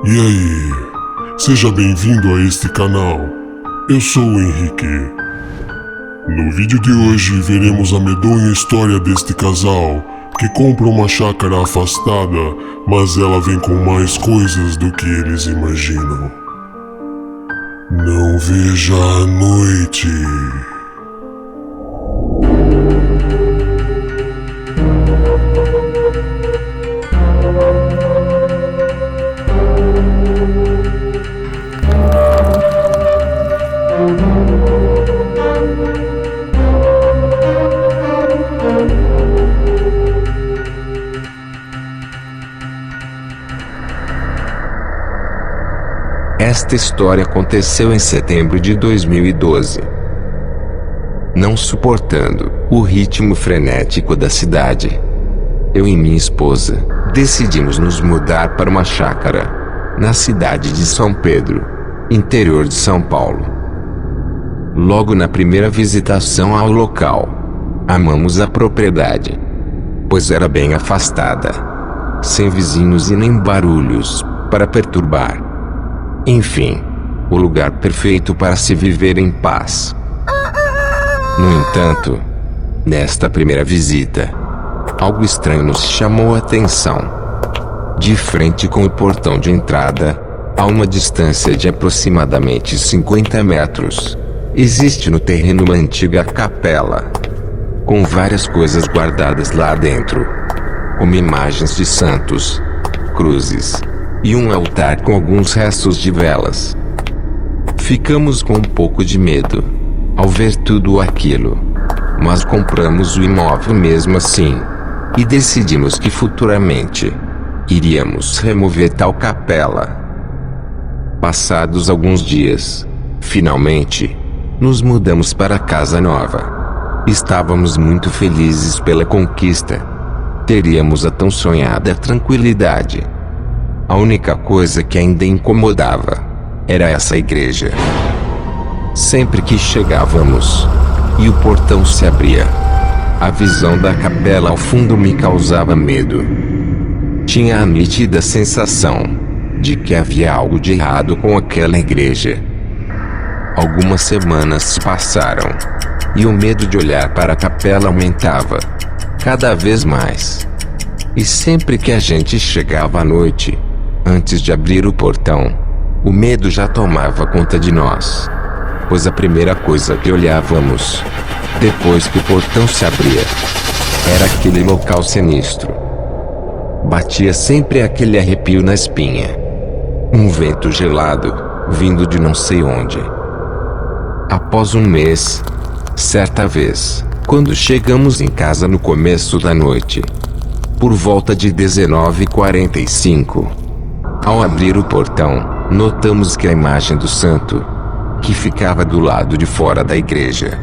E aí, seja bem-vindo a este canal. Eu sou o Henrique. No vídeo de hoje veremos a medonha história deste casal que compra uma chácara afastada, mas ela vem com mais coisas do que eles imaginam. Não veja à noite. Esta história aconteceu em setembro de 2012. Não suportando o ritmo frenético da cidade, eu e minha esposa decidimos nos mudar para uma chácara na cidade de São Pedro, interior de São Paulo. Logo na primeira visitação ao local, amamos a propriedade, pois era bem afastada, sem vizinhos e nem barulhos para perturbar. Enfim, o lugar perfeito para se viver em paz. No entanto, nesta primeira visita, algo estranho nos chamou a atenção. De frente com o portão de entrada, a uma distância de aproximadamente 50 metros, existe no terreno uma antiga capela, com várias coisas guardadas lá dentro, como imagens de santos, cruzes e um altar com alguns restos de velas. Ficamos com um pouco de medo ao ver tudo aquilo, mas compramos o imóvel mesmo assim, e decidimos que futuramente iríamos remover tal capela. Passados alguns dias, finalmente, nos mudamos para a casa nova. Estávamos muito felizes pela conquista. Teríamos a tão sonhada tranquilidade. A única coisa que ainda incomodava era essa igreja. Sempre que chegávamos e o portão se abria, a visão da capela ao fundo me causava medo. Tinha a nítida sensação de que havia algo de errado com aquela igreja. Algumas semanas se passaram e o medo de olhar para a capela aumentava cada vez mais. E sempre que a gente chegava à noite, antes de abrir o portão, o medo já tomava conta de nós, pois a primeira coisa que olhávamos, depois que o portão se abria, era aquele local sinistro. Batia sempre aquele arrepio na espinha. Um vento gelado, vindo de não sei onde. Após um mês, certa vez, quando chegamos em casa no começo da noite, por volta de 19h45, ao abrir o portão, notamos que a imagem do santo, que ficava do lado de fora da igreja,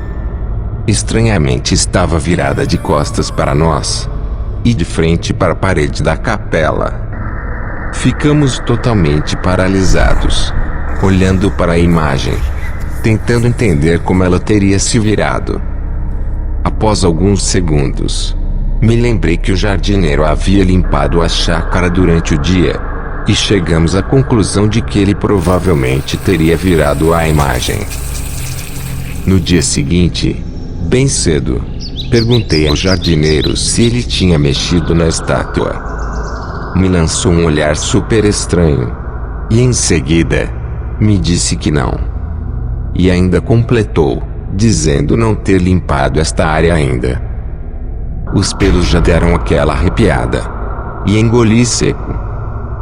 estranhamente estava virada de costas para nós, e de frente para a parede da capela. Ficamos totalmente paralisados, olhando para a imagem, tentando entender como ela teria se virado. Após alguns segundos, me lembrei que o jardineiro havia limpado a chácara durante o dia, e chegamos à conclusão de que ele provavelmente teria virado a imagem. No dia seguinte, bem cedo, perguntei ao jardineiro se ele tinha mexido na estátua. Me lançou um olhar super estranho, e em seguida, me disse que não. E ainda completou, dizendo não ter limpado esta área ainda. Os pelos já deram aquela arrepiada, e engoli seco.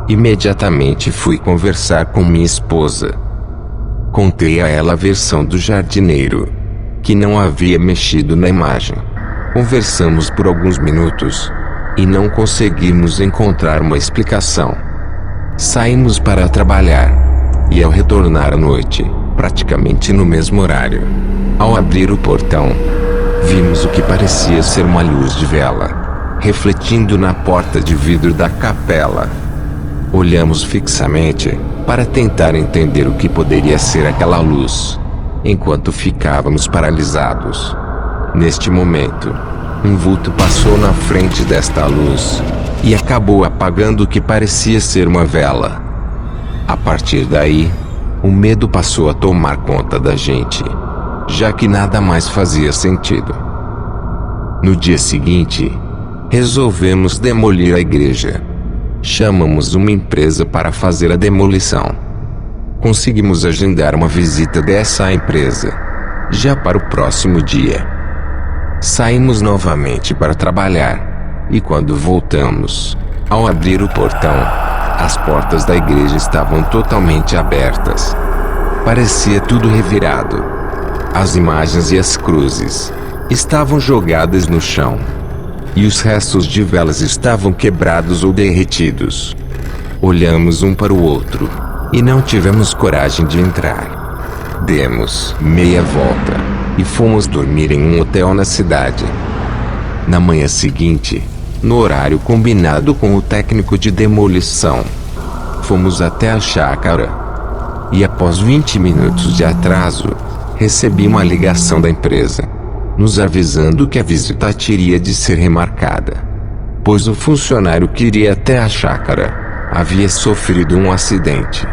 Imediatamente fui conversar com minha esposa. Contei a ela a versão do jardineiro, que não havia mexido na imagem. Conversamos por alguns minutos, e não conseguimos encontrar uma explicação. Saímos para trabalhar, e ao retornar à noite, praticamente no mesmo horário, ao abrir o portão, vimos o que parecia ser uma luz de vela, refletindo na porta de vidro da capela. Olhamos fixamente, para tentar entender o que poderia ser aquela luz, enquanto ficávamos paralisados. Neste momento, um vulto passou na frente desta luz, e acabou apagando o que parecia ser uma vela. A partir daí, o medo passou a tomar conta da gente, já que nada mais fazia sentido. No dia seguinte, resolvemos demolir a igreja. Chamamos uma empresa para fazer a demolição. Conseguimos agendar uma visita dessa empresa, já para o próximo dia. Saímos novamente para trabalhar, e quando voltamos, ao abrir o portão, as portas da igreja estavam totalmente abertas. Parecia tudo revirado. As imagens e as cruzes estavam jogadas no chão, e os restos de velas estavam quebrados ou derretidos. Olhamos um para o outro, e não tivemos coragem de entrar. Demos meia volta, e fomos dormir em um hotel na cidade. Na manhã seguinte, no horário combinado com o técnico de demolição, fomos até a chácara. E após 20 minutos de atraso, recebi uma ligação da empresa, nos avisando que a visita teria de ser remarcada, pois o funcionário que iria até a chácara havia sofrido um acidente.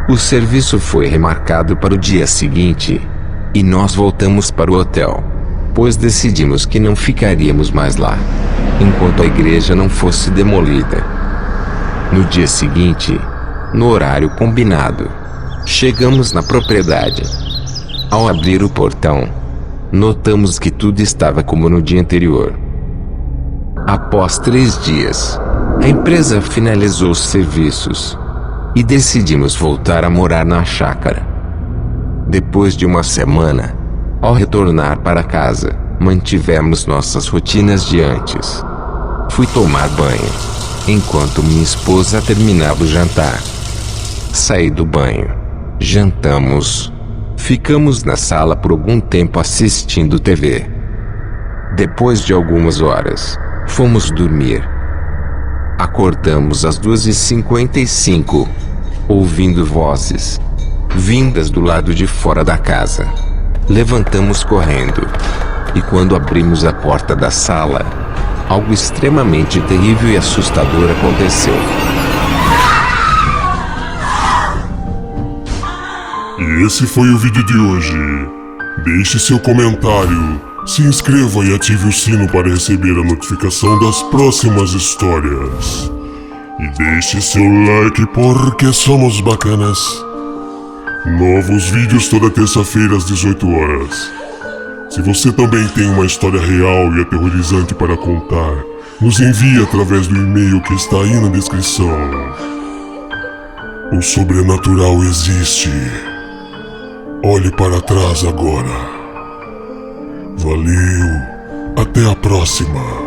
O serviço foi remarcado para o dia seguinte, e nós voltamos para o hotel, pois decidimos que não ficaríamos mais lá, enquanto a igreja não fosse demolida. No dia seguinte, no horário combinado, chegamos na propriedade. Ao abrir o portão, notamos que tudo estava como no dia anterior. Após 3 dias, a empresa finalizou os serviços, e decidimos voltar a morar na chácara. Depois de uma semana, ao retornar para casa, mantivemos nossas rotinas de antes. Fui tomar banho, enquanto minha esposa terminava o jantar. Saí do banho, jantamos, ficamos na sala por algum tempo assistindo TV. Depois de algumas horas, fomos dormir. Acordamos às 2h55, ouvindo vozes vindas do lado de fora da casa. Levantamos correndo, e quando abrimos a porta da sala, algo extremamente terrível e assustador aconteceu. E esse foi o vídeo de hoje. Deixe seu comentário, se inscreva e ative o sino para receber a notificação das próximas histórias. E deixe seu like porque somos bacanas. Novos vídeos toda terça-feira às 18 horas. Se você também tem uma história real e aterrorizante para contar, nos envie através do e-mail que está aí na descrição. O sobrenatural existe. Olhe para trás agora. Valeu. Até a próxima.